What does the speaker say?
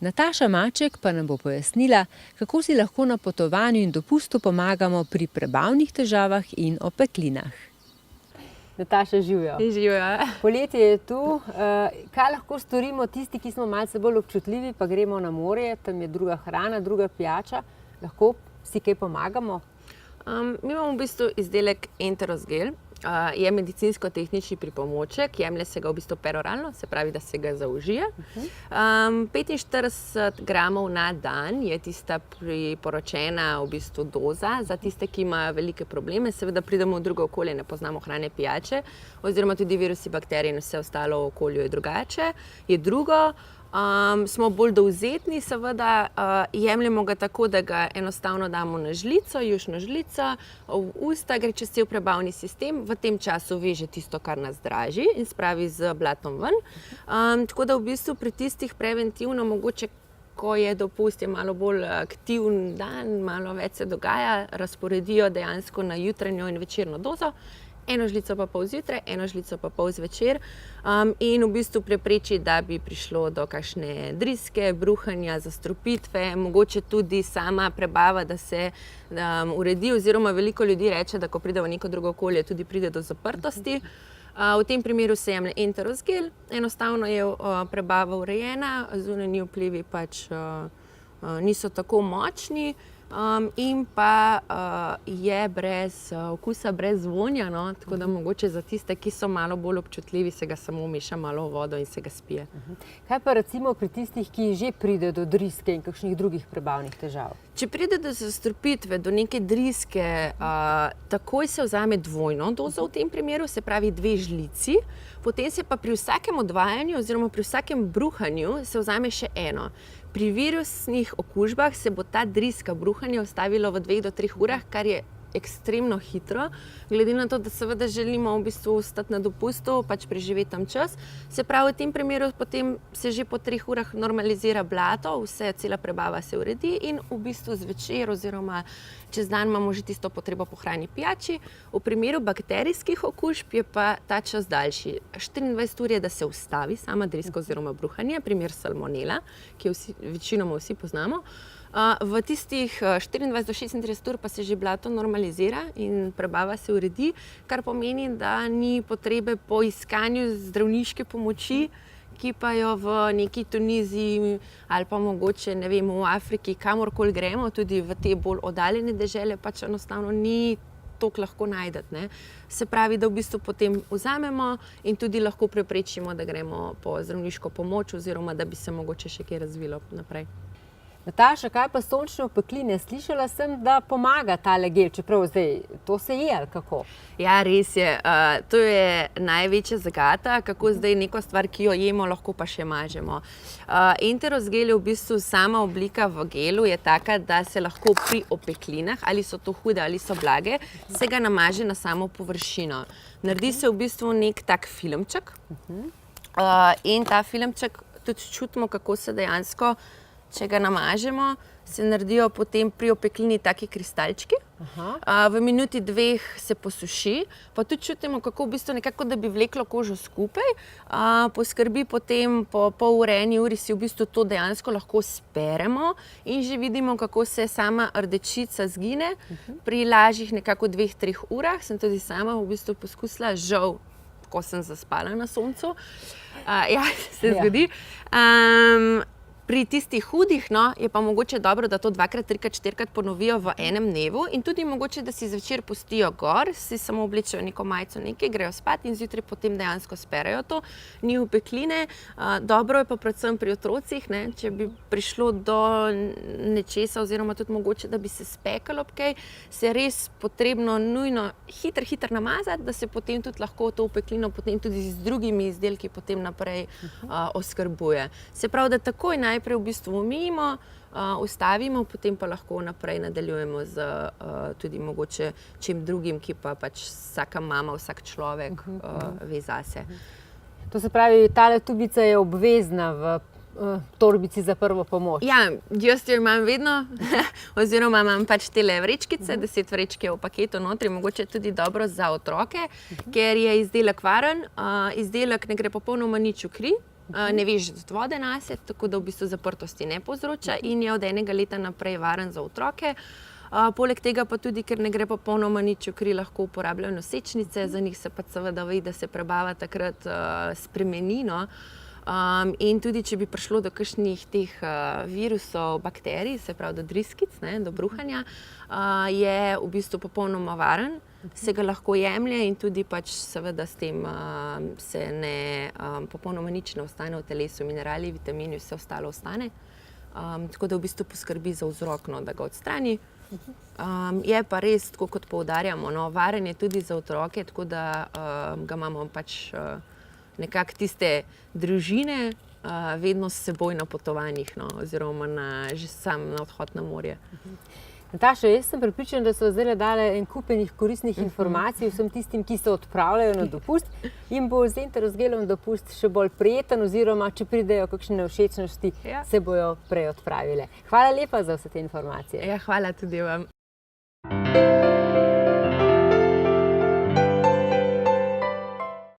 Nataša Maček pa nam bo pojasnila, kako si lahko na potovanju in dopustu pomagamo pri prebavnih težavah in opeklinah. Nataša, živjo. Živjo. Poletje je tu. Kaj lahko storimo tisti, ki smo malce bolj občutljivi, pa gremo na morje, tam je druga hrana, druga pijača. Lahko si kaj pomagamo? Mi imamo v bistvu izdelek Enterosgel. Je medicinsko-tehnični pripomoček, jemlje se ga v bistvu peroralno, se pravi, da se ga zaužije. 45 gramov na dan je tista priporočena v bistvu doza za tiste, ki imajo velike probleme. Seveda pridemo v drugo okolje, ne poznamo hrane, pijače, oziroma tudi virusi, bakterije in vse ostalo v okolju je drugače, je drugo. Smo bolj dovzetni, seveda, jemljemo ga tako, da ga enostavno damo na žlico, jušno žlico, v usta, gre čez cel prebavni sistem, v tem času veže tisto, kar nas draži in spravi z blatom ven. Tako da v bistvu pri tistih preventivno mogoče, ko je dopust, je malo bolj aktiven dan, malo več se dogaja, razporedijo dejansko na jutranjo in večerno dozo. Eno žlico pa pol zjutraj, eno žlico pa pol zvečer in v bistvu prepreči, da bi prišlo do kakšne driske, bruhanja, zastrupitve, mogoče tudi sama prebava, da se uredi, oziroma veliko ljudi reče, da ko pride v neko drugo okolje, tudi pride do zaprtosti. V tem primeru se jemlje Enterosgel, enostavno je prebava urejena, zunanji vplivi pač niso tako močni. In pa je brez okusa, brez vonja, no? Tako da mogoče za tiste, ki so malo bolj občutljivi, se ga samo meša malo v vodo in se ga spije. Kaj pa recimo pri tistih, ki že pride do driske in kakšnih drugih prebavnih težav? Če pride do zastrupitve, do neke driske, takoj se vzame dvojno dozo v tem primeru, se pravi 2 žlici, potem se pa pri vsakem odvajanju oziroma pri vsakem bruhanju se vzame še eno. Pri virusnih okužbah se bo ta driska, bruhanje ustavilo v 2 do 3 urah, kar je ekstremno hitro, glede na to, da seveda želimo v bistvu ostati na dopustu, pač preživeti tam čas. Se pravi, v tem primeru potem se že po 3 urah normalizira blato, cela prebava se uredi in v bistvu zvečer oziroma čez dan imamo že tisto potrebo po hrani, pijači. V primeru bakterijskih okužb je pa ta čas daljši. 24 ur je, da se ustavi sama driska oziroma bruhanje, primer salmonela, ki jo večinoma vsi poznamo. V tistih 24 do 36 ur pa se že blato normalizira in prebava se uredi, kar pomeni, da ni potrebe po iskanju zdravniške pomoči, ki pa jo v neki Tuniziji ali pa mogoče, ne vem, v Afriki, kamorkoli gremo, tudi v te bolj oddaljene dežele, pač enostavno ni toliko lahko najdeti, ne. Se pravi, da v bistvu potem vzamemo in tudi lahko preprečimo, da gremo po zdravniško pomoč oziroma da bi se mogoče še kaj razvilo naprej. Nataša, kaj pa sončne opekline? Slišala sem, da pomaga tale gel, čeprav zdaj to se je ali kako? Ja, res je. To je največja zagata, kako zdaj neko stvar, ki jo jemo, lahko pa še mažemo. Enterosgel je v bistvu sama oblika v gelu, je taka, da se lahko pri opeklinah, ali so to hude ali so blage, se ga namaže na samo površino. Naredi se v bistvu nek tak filmček in ta filmček tudi čutimo, kako se dejansko, če ga namažemo, se naredijo potem pri opeklini taki kristalčki. V minuti 2 se posuši, pa tudi čutimo, kako v bistvu nekako, da bi vleklo kožo skupaj. Poskrbi potem po pol ure, 1 uri si v bistvu to dejansko lahko speremo in že vidimo, kako se sama rdečica zgine. Pri lažjih nekako 2-3 urah sem tudi sama v bistvu poskusila, žal, ko sem zaspala na soncu. Ja, se zgodi. Pri tistih hudih, no, je pa mogoče dobro, da to 2-krat, 3-krat, 4-krat ponovijo v enem dnevu in tudi mogoče, da si zvečer pustijo gor, si samo oblečejo neko majico, nekaj, grejo spat in zjutraj potem dejansko sperejo to. Ni opekline. Dobro je pa predvsem pri otrocih, ne, če bi prišlo do nečesa oziroma tudi mogoče, da bi se spekalo ob kaj, se je res potrebno nujno hitro namazati, da se potem tudi lahko to opeklino potem tudi z drugimi izdelki potem naprej oskrbuje. Se pravi, da takoj najprej v bistvu umijemo, ustavimo, potem pa lahko naprej nadaljujemo z tudi mogoče čim drugim, ki pa pač vsaka mama, vsak človek ve zase. To se pravi, tale tubica je obvezna v torbici za prvo pomoč. Ja, jaz jo imam vedno, oziroma imam pač tele vrečkice, 10 vrečke v paketu notri, mogoče tudi dobro za otroke, ker je izdelek varen, izdelek ne gre popolnoma nič v kri, ne veže vode nase, tako da v bistvu zaprtosti ne povzroča in je od enega leta naprej varen za otroke. Poleg tega pa tudi, ker ne gre popolnoma nič v kri, lahko uporabljajo nosečnice, za njih se pa seveda ve, da se prebava takrat spremeni. In tudi, če bi prišlo do kakšnih teh virusov, bakterij, se pravi do driskic, do bruhanja, je v bistvu popolnoma varen, se ga lahko jemlje in tudi pač seveda s tem se ne popolnoma nič ne ostane v telesu, minerali, vitamini, vse ostalo ostane. Tako da v bistvu poskrbi za vzrok, da ga odstrani. Je pa res, tako kot poudarjamo, varen je tudi za otroke, tako da ga imamo pač nekako tiste družine vedno s seboj na potovanjih, oziroma že sam na odhod na morje. Nataša, jaz sem prepričana, da so zdaj dale en kup koristnih informacij vsem tistim, ki se odpravljajo na dopust in bo z Enterosgelom dopust še bolj prijeten, oziroma če pridejo kakšne nevšečnosti, se bojo prej odpravile. Hvala lepa za vse te informacije. Ja, hvala tudi vam.